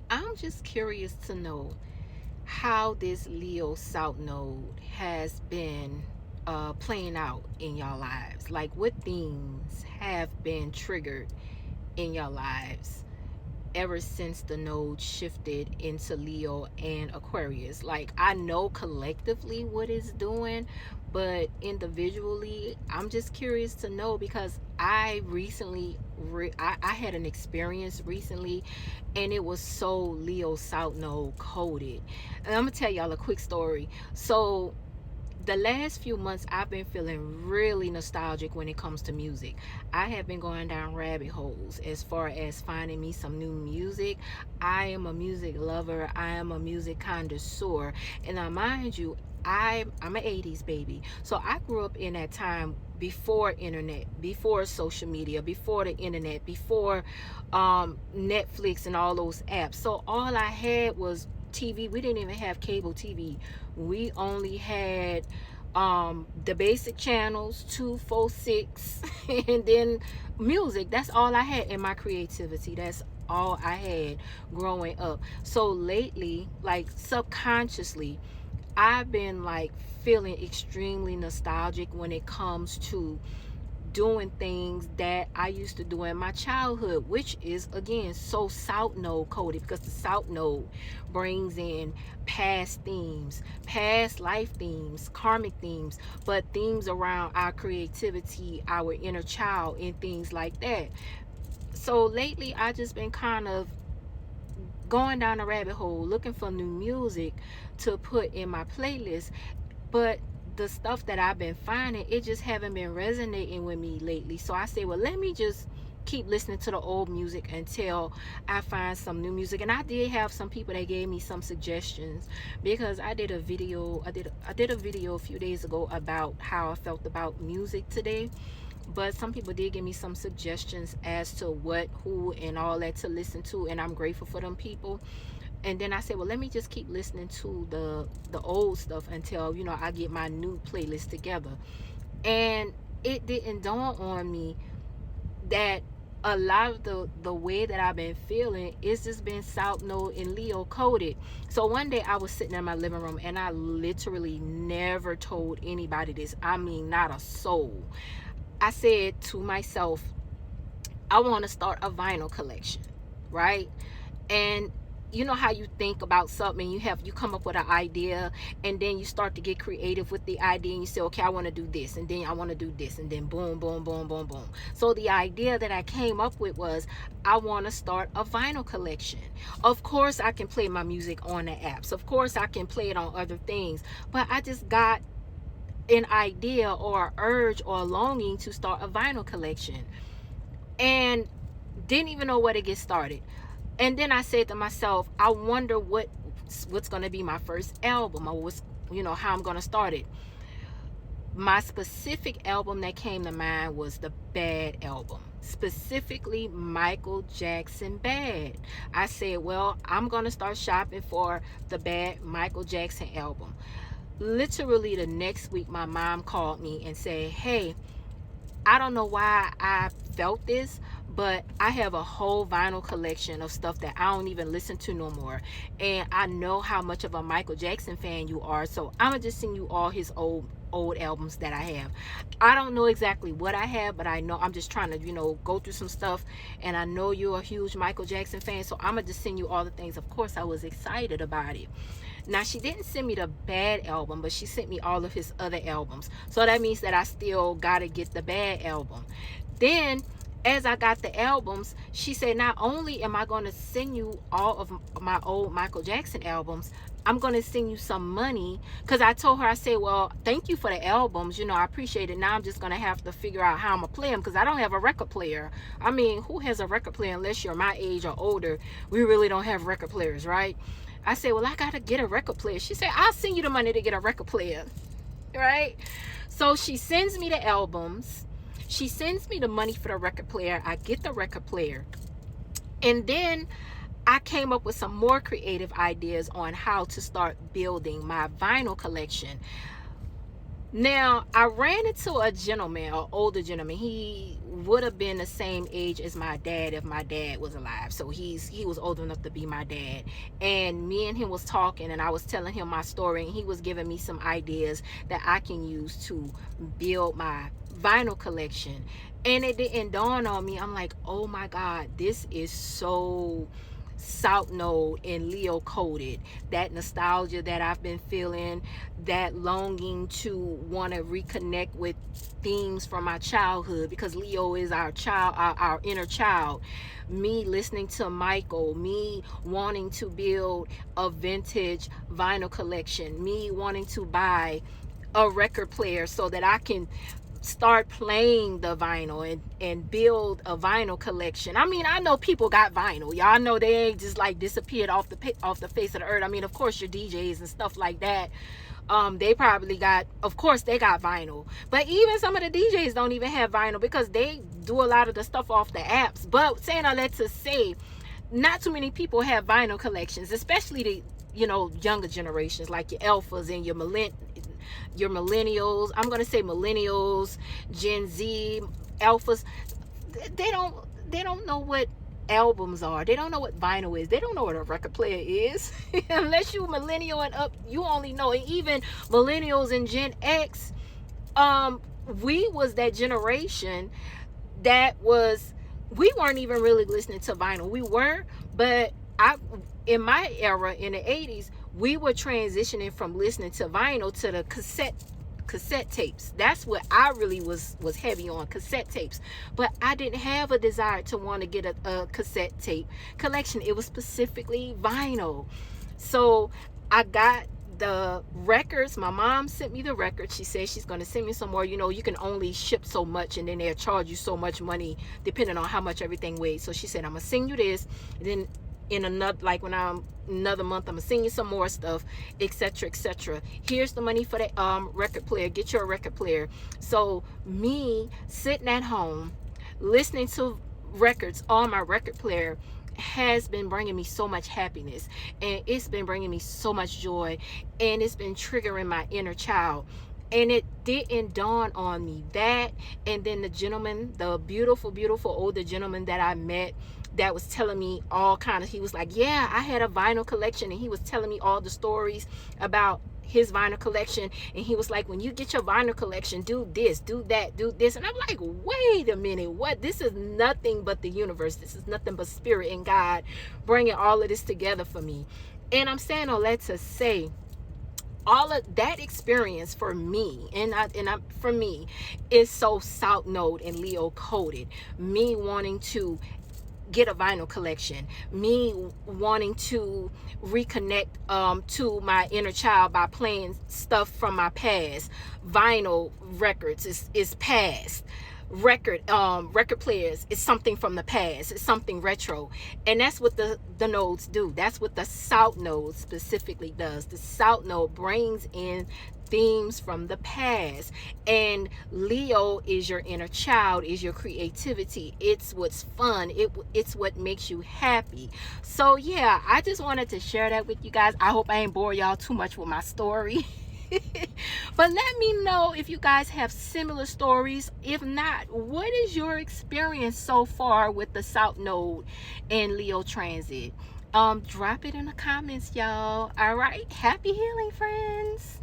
I'm just curious to know how this Leo South Node has been playing out in your lives. Like, what things have been triggered in your lives ever since the node shifted into Leo and Aquarius? Like, I know collectively what it's doing, but individually, I'm just curious to know because I recently, I had an experience recently, and it was so Leo South Node coded. And I'm gonna tell y'all a quick story. So the last few months I've been feeling really nostalgic when it comes to music. I have been going down rabbit holes as far as finding me some new music. I am a music lover. I am a music connoisseur. And now mind you, I'm an 80s baby. So I grew up in that time before internet, before social media, before the internet, before Netflix and all those apps. So all I had was TV. We didn't even have cable TV. We only had the basic channels 246 and then music. That's all I had in my creativity. That's all I had growing up. So lately, like subconsciously, I've been like feeling extremely nostalgic when it comes to doing things that I used to do in my childhood, which is again so South Node coded because the South Node brings in past themes, past life themes, karmic themes, but themes around our creativity, our inner child, and things like that. So lately, I just been kind of going down a rabbit hole looking for new music to put in my playlist, but the stuff that I've been finding, it just haven't been resonating with me lately. So I say, well, let me just keep listening to the old music until I find some new music. And I did have some people that gave me some suggestions because I did a video a few days ago about how I felt about music today. But some people did give me some suggestions as to what, who, and all that to listen to, and I'm grateful for them people. And then I said, well, let me just keep listening to the old stuff until I get my new playlist together. And it didn't dawn on me that a lot of the way that I've been feeling is just been South Node and Leo coded. So one day I was sitting in my living room and I literally never told anybody this. I mean, not a soul. I said to myself, I want to start a vinyl collection, right? And you know how you think about something, you come up with an idea, and then you start to get creative with the idea, and you say, okay, I want to do this, and then I want to do this, and then boom, boom, boom, boom, boom. So the idea that I came up with was, I want to start a vinyl collection. Of course I can play my music on the apps, of course I can play it on other things, but I just got an idea or an urge or a longing to start a vinyl collection, and didn't even know where to get started. And then I said to myself, I wonder what's going to be my first album, or how I'm going to start it. My specific album that came to mind was the Bad album, specifically Michael Jackson Bad. I said, well, I'm going to start shopping for the Bad Michael Jackson album. Literally the next week, my mom called me and said, hey, I don't know why I felt this, but I have a whole vinyl collection of stuff that I don't even listen to no more. And I know how much of a Michael Jackson fan you are, so I'm gonna just send you all his old albums that I have. I don't know exactly what I have, but I know I'm just trying to, go through some stuff. And I know you're a huge Michael Jackson fan, so I'm gonna just send you all the things. Of course, I was excited about it. Now, she didn't send me the Bad album, but she sent me all of his other albums. So that means that I still got to get the Bad album. Then, as I got the albums, she said, not only am I going to send you all of my old Michael Jackson albums, I'm going to send you some money. Because I told her, I said, well, thank you for the albums. I appreciate it. Now I'm just going to have to figure out how I'm going to play them because I don't have a record player. I mean, who has a record player unless you're my age or older? We really don't have record players, right? I said, well, I got to get a record player. She said, I'll send you the money to get a record player, right? So she sends me the albums. She sends me the money for the record player. I get the record player. And then I came up with some more creative ideas on how to start building my vinyl collection. Now, I ran into a gentleman, an older gentleman. He would have been the same age as my dad if my dad was alive. So he was old enough to be my dad. And me and him was talking, and I was telling him my story, and he was giving me some ideas that I can use to build my vinyl collection. And it didn't dawn on me. I'm like, oh my God, this is so South Node and Leo coded. That nostalgia that I've been feeling, that longing to want to reconnect with themes from my childhood, because Leo is our child, our inner child. Me listening to Michael, me wanting to build a vintage vinyl collection, me wanting to buy a record player so that I can start playing the vinyl and build a vinyl collection. I mean, I know people got vinyl. Y'all know they ain't just like disappeared off the face of the earth. I mean, of course your DJs and stuff like that, they probably got, of course they got vinyl. But even some of the DJs don't even have vinyl because they do a lot of the stuff off the apps. But saying all that to say, not too many people have vinyl collections, especially the younger generations like your alphas and your millennials. I'm gonna say millennials, Gen Z, alphas. They don't know what albums are. They don't know what vinyl is. They don't know what a record player is. Unless you millennial and up, you only know. And even millennials and Gen X, we was that generation that was, we weren't even really listening to vinyl. We were, but in my era in the 80s, we were transitioning from listening to vinyl to the cassette tapes. That's what I really was heavy on, cassette tapes. But I didn't have a desire to want to get a cassette tape collection. It was specifically vinyl. So I got the records. My mom sent me the records. She said she's going to send me some more. You can only ship so much, and then they'll charge you so much money depending on how much everything weighs. So she said, I'm going to send you this, and then in another, like when I'm another month, I'm gonna send you some more stuff, etc., etc. Here's the money for the record player. Get your record player. So me sitting at home listening to records on my record player has been bringing me so much happiness, and it's been bringing me so much joy, and it's been triggering my inner child. And it didn't dawn on me that. And then the gentleman, the beautiful older gentleman that I met, that was telling me all kind of, he was like, yeah, I had a vinyl collection, and he was telling me all the stories about his vinyl collection. And he was like, when you get your vinyl collection, do this, do that, do this. And I'm like, wait a minute, what? This is nothing but the universe. This is nothing but spirit and God bringing all of this together for me. And I'm saying all that to say, all of that experience for me, for me, is so South Node and Leo coded. Me wanting to get a vinyl collection, me wanting to reconnect to my inner child by playing stuff from my past. Vinyl records is past. Record players is something from the past. It's something retro. And that's what the nodes do. That's what the South Node specifically does. The South Node brings in themes from the past. And Leo is your inner child, is your creativity. It's what's fun. It's what makes you happy. So yeah, I just wanted to share that with you guys. I hope I ain't bore y'all too much with my story. But let me know if you guys have similar stories. If not, what is your experience so far with the South Node and Leo transit? Drop it in the comments, y'all. All right, happy healing, friends.